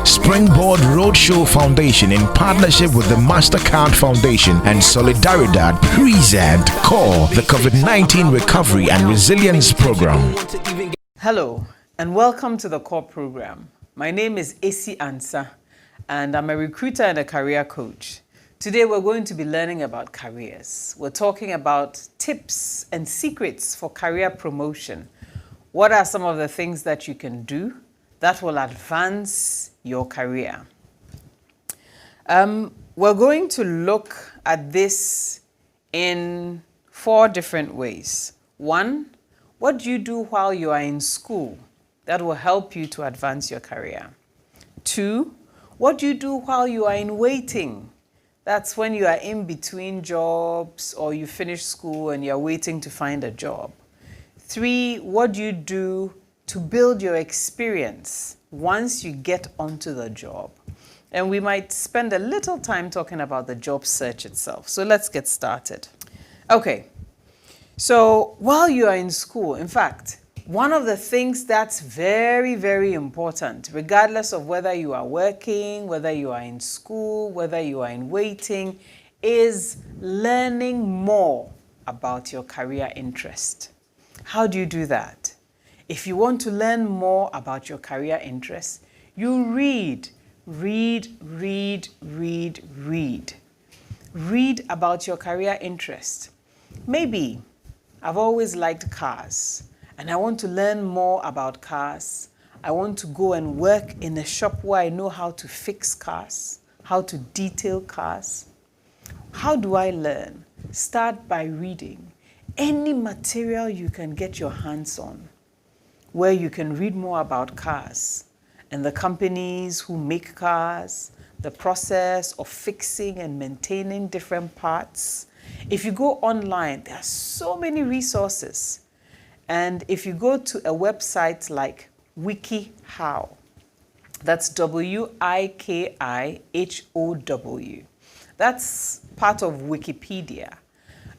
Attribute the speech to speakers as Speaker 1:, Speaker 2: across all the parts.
Speaker 1: Springboard Roadshow Foundation, in partnership with the MasterCard Foundation and Solidaridad, present CoRe, the COVID-19 Recovery and Resilience Program.
Speaker 2: Hello, and welcome to the CoRe program. My name is Esi Ansah, and I'm a recruiter and a career coach. Today we're going to be learning about careers. We're talking about tips and secrets for career promotion. What are some of the things that you can do that will advance your career? We're going to look at this in 4 different ways. 1, what do you do while you are in school that will help you to advance your career? 2, what do you do while you are in waiting? That's when you are in between jobs or you finish school and you're waiting to find a job. 3, what do you do to build your experience once you get onto the job? And we might spend a little time talking about the job search itself. So let's get started. Okay, so while you are in school, in fact, one of the things that's very, very important, regardless of whether you are working, whether you are in school, whether you are in waiting, is learning more about your career interest. How do you do that? If you want to learn more about your career interests, you read. Read about your career interest. Maybe I've always liked cars and I want to learn more about cars. I want to go and work in a shop where I know how to fix cars, how to detail cars. How do I learn? Start by reading any material you can get your hands on, where you can read more about cars and the companies who make cars, the process of fixing and maintaining different parts. If you go online, there are so many resources. And if you go to a website like WikiHow, that's WIKIHOW, that's part of Wikipedia.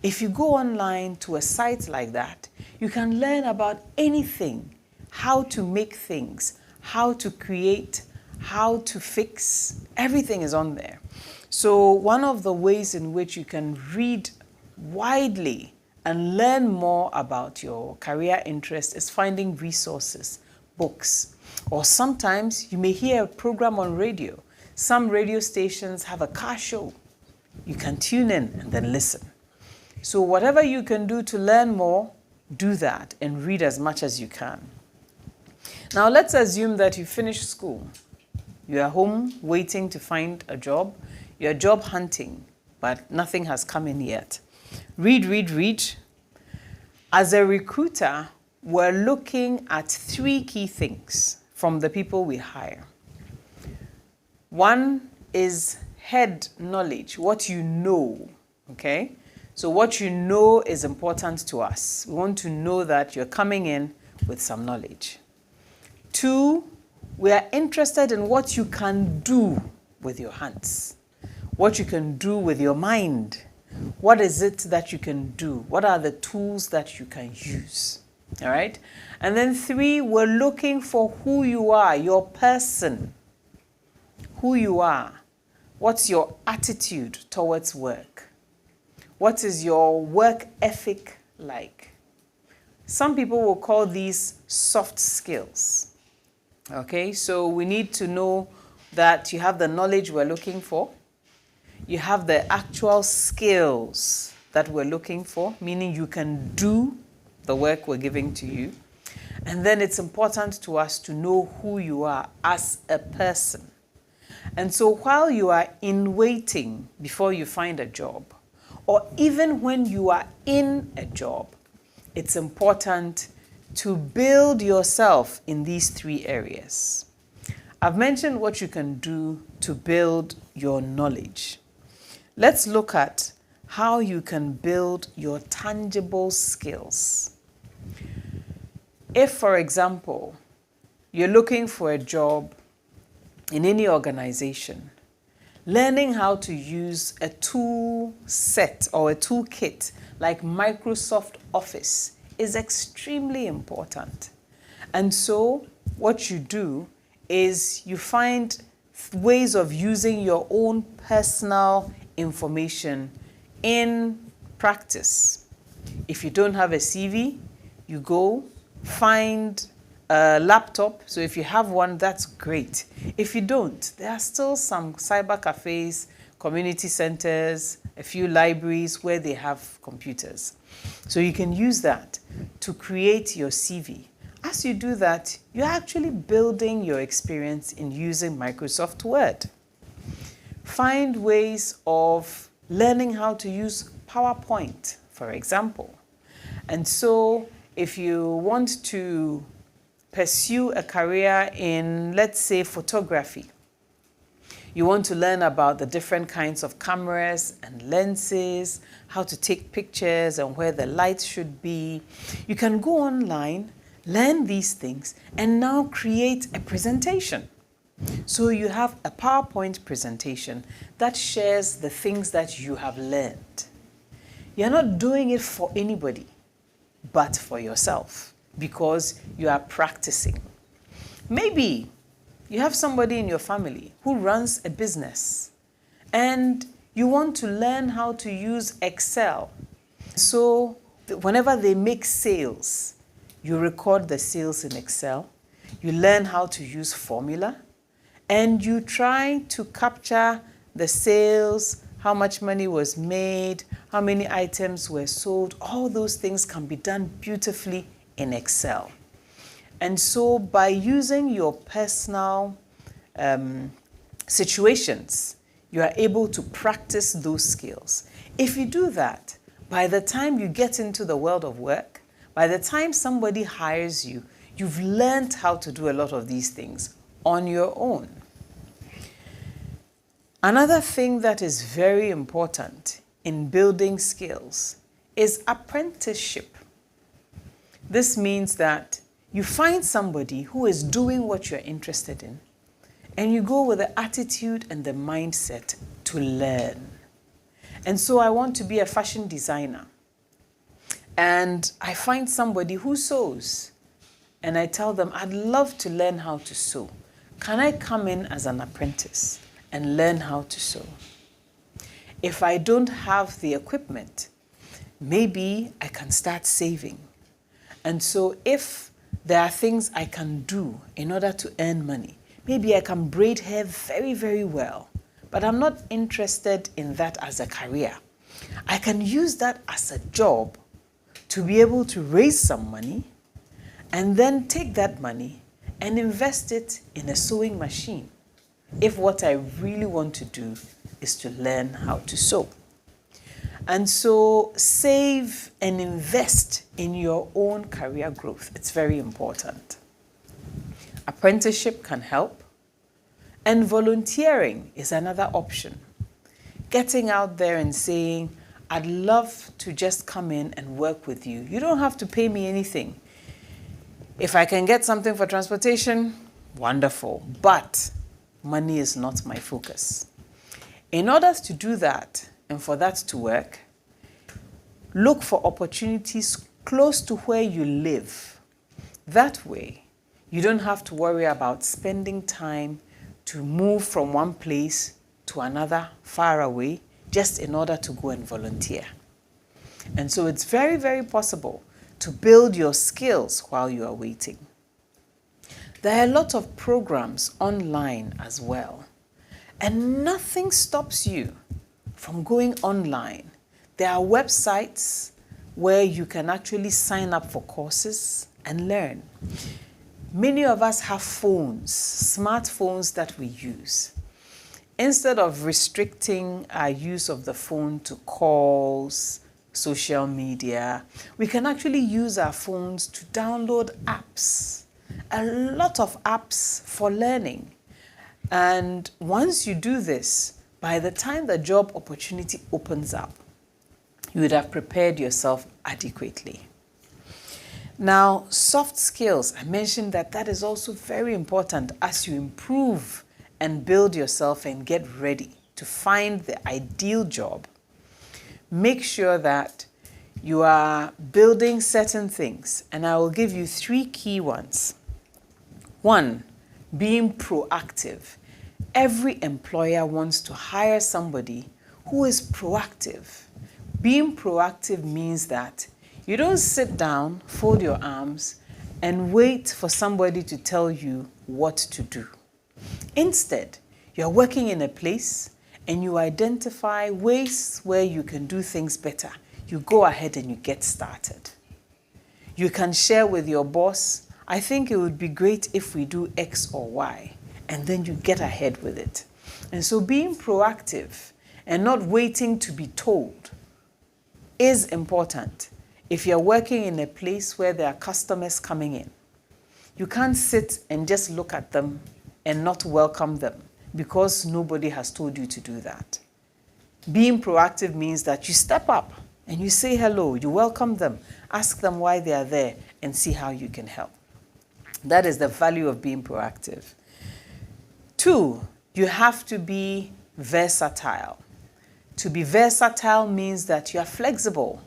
Speaker 2: If you go online to a site like that, you can learn about anything, how to make things, how to create, how to fix, everything is on there. So one of the ways in which you can read widely and learn more about your career interest is finding resources, books, or sometimes you may hear a program on radio. Some radio stations have a car show. You can tune in and then listen. So whatever you can do to learn more, do that and read as much as you can. Now let's assume that you finished school. You are home waiting to find a job. You're job hunting, but nothing has come in yet. Read. As a recruiter, we're looking at 3 key things from the people we hire. 1 is head knowledge, what you know, okay? So what you know is important to us. We want to know that you're coming in with some knowledge. 2, we are interested in what you can do with your hands, what you can do with your mind. What is it that you can do? What are the tools that you can use? All right? And then 3, we're looking for who you are, your person, who you are. What's your attitude towards work? What is your work ethic like? Some people will call these soft skills. Okay, so we need to know that you have the knowledge we're looking for. You have the actual skills that we're looking for, meaning you can do the work we're giving to you. And then it's important to us to know who you are as a person. And so while you are in waiting before you find a job, or even when you are in a job, it's important to build yourself in these 3 areas. I've mentioned what you can do to build your knowledge. Let's look at how you can build your tangible skills. If, for example, you're looking for a job in any organization, learning how to use a tool set or a toolkit like Microsoft Office is extremely important. And so what you do is you find ways of using your own personal information in practice. If you don't have a CV, you go find a laptop. So if you have one, that's great. If you don't, there are still some cyber cafes, community centers, a few libraries where they have computers. So you can use that to create your CV. As you do that, you're actually building your experience in using Microsoft Word. Find ways of learning how to use PowerPoint, for example. And so if you want to pursue a career in, let's say, photography, you want to learn about the different kinds of cameras and lenses, how to take pictures and where the lights should be. You can go online, learn these things, and now create a presentation. So you have a PowerPoint presentation that shares the things that you have learned. You're not doing it for anybody, but for yourself, because you are practicing. Maybe you have somebody in your family who runs a business and you want to learn how to use Excel. So whenever they make sales, you record the sales in Excel, you learn how to use formula, and you try to capture the sales, how much money was made, how many items were sold. All those things can be done beautifully in Excel. And so by using your personal situations, you are able to practice those skills. If you do that, by the time you get into the world of work, by the time somebody hires you, you've learned how to do a lot of these things on your own. Another thing that is very important in building skills is apprenticeship. This means that you find somebody who is doing what you're interested in, and you go with the attitude and the mindset to learn. And so I want to be a fashion designer, and I find somebody who sews, and I tell them, I'd love to learn how to sew. Can I come in as an apprentice and learn how to sew? If I don't have the equipment, maybe I can start saving. And so if there are things I can do in order to earn money, maybe I can braid hair very, very well, but I'm not interested in that as a career. I can use that as a job to be able to raise some money and then take that money and invest it in a sewing machine, if what I really want to do is to learn how to sew. And so save and invest in your own career growth. It's very important. Apprenticeship can help, and volunteering is another option. Getting out there and saying, I'd love to just come in and work with you. You don't have to pay me anything. If I can get something for transportation, wonderful. But money is not my focus. In order to do that and for that to work, look for opportunities close to where you live. That way, you don't have to worry about spending time to move from one place to another far away just in order to go and volunteer. And so it's very, very possible to build your skills while you are waiting. There are a lot of programs online as well, and nothing stops you from going online. There are websites where you can actually sign up for courses and learn. Many of us have phones, smartphones that we use. Instead of restricting our use of the phone to calls, social media, we can actually use our phones to download apps. A lot of apps for learning. And once you do this, by the time the job opportunity opens up, you would have prepared yourself adequately. Now, soft skills, I mentioned that is also very important as you improve and build yourself and get ready to find the ideal job, make sure that you are building certain things. And I will give you 3 key ones. 1, being proactive. Every employer wants to hire somebody who is proactive. Being proactive means that you don't sit down, fold your arms, and wait for somebody to tell you what to do. Instead, you're working in a place and you identify ways where you can do things better. You go ahead and you get started. You can share with your boss, I think it would be great if we do X or Y, and then you get ahead with it. And so being proactive and not waiting to be told is important. If you're working in a place where there are customers coming in, you can't sit and just look at them and not welcome them because nobody has told you to do that. Being proactive means that you step up and you say hello, you welcome them, ask them why they are there, and see how you can help. That is the value of being proactive. 2, you have to be versatile. To be versatile means that you are flexible.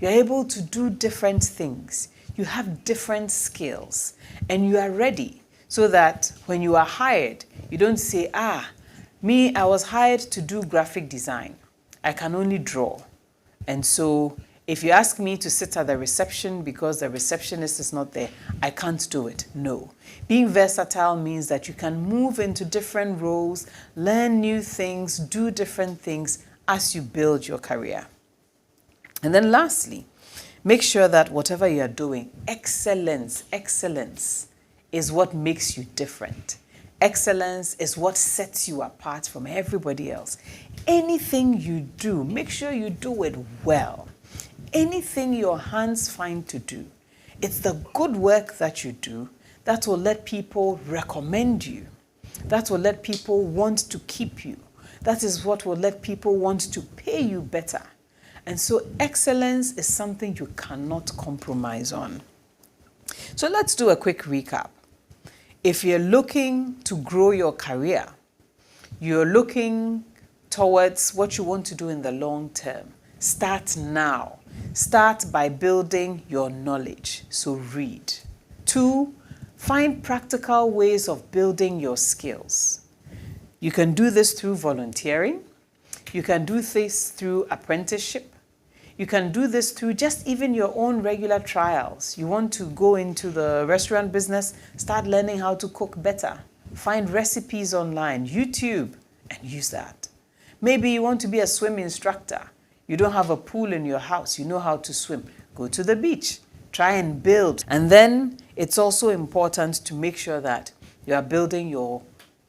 Speaker 2: You're able to do different things. You have different skills and you are ready so that when you are hired, you don't say, I was hired to do graphic design. I can only draw. And so if you ask me to sit at the reception because the receptionist is not there, I can't do it. No. Being versatile means that you can move into different roles, learn new things, do different things as you build your career. And then lastly, make sure that whatever you are doing, excellence is what makes you different. Excellence is what sets you apart from everybody else. Anything you do, make sure you do it well. Anything your hands find to do, it's the good work that you do that will let people recommend you. That will let people want to keep you. That is what will let people want to pay you better. And so excellence is something you cannot compromise on. So let's do a quick recap. If you're looking to grow your career, you're looking towards what you want to do in the long term, start now. Start by building your knowledge. So read. 2, find practical ways of building your skills. You can do this through volunteering. You can do this through apprenticeship. You can do this through just even your own regular trials. You want to go into the restaurant business, start learning how to cook better. Find recipes online, YouTube, and use that. Maybe you want to be a swim instructor. You don't have a pool in your house. You know how to swim. Go to the beach. Try and build. And then it's also important to make sure that you are building your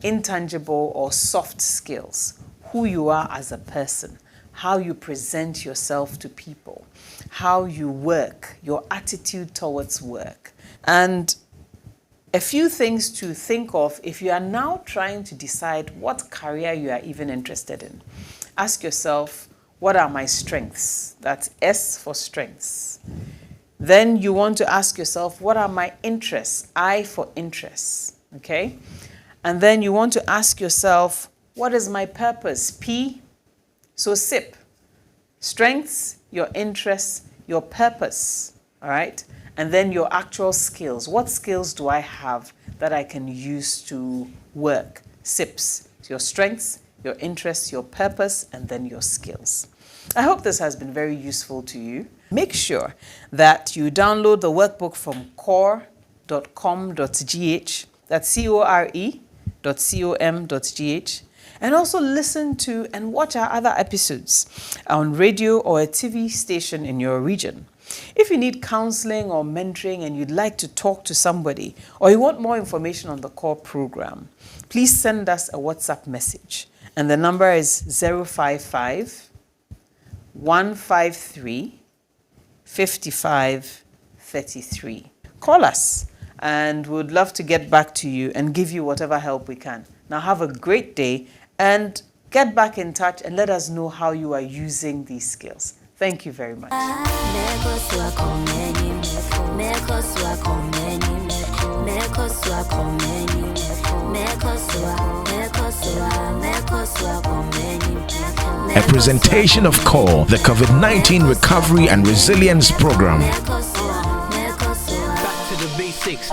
Speaker 2: intangible or soft skills. Who you are as a person. How you present yourself to people, how you work, your attitude towards work. And a few things to think of if you are now trying to decide what career you are even interested in. Ask yourself, what are my strengths? That's S for strengths. Then you want to ask yourself, what are my interests? I for interests, okay? And then you want to ask yourself, what is my purpose? P. So SIP, strengths, your interests, your purpose, all right? And then your actual skills. What skills do I have that I can use to work? SIPs, your strengths, your interests, your purpose, and then your skills. I hope this has been very useful to you. Make sure that you download the workbook from core.com.gh, that's CORE.com.gh, and also listen to and watch our other episodes on radio or a TV station in your region. If you need counseling or mentoring and you'd like to talk to somebody or you want more information on the CoRe program, please send us a WhatsApp message. And the number is 055 153 55 33. Call us and we'd love to get back to you and give you whatever help we can. Now have a great day and get back in touch and let us know how you are using these skills. Thank you very much.
Speaker 1: a presentation of CoRe, the COVID-19 Recovery and Resilience Program.
Speaker 3: Back to the basics.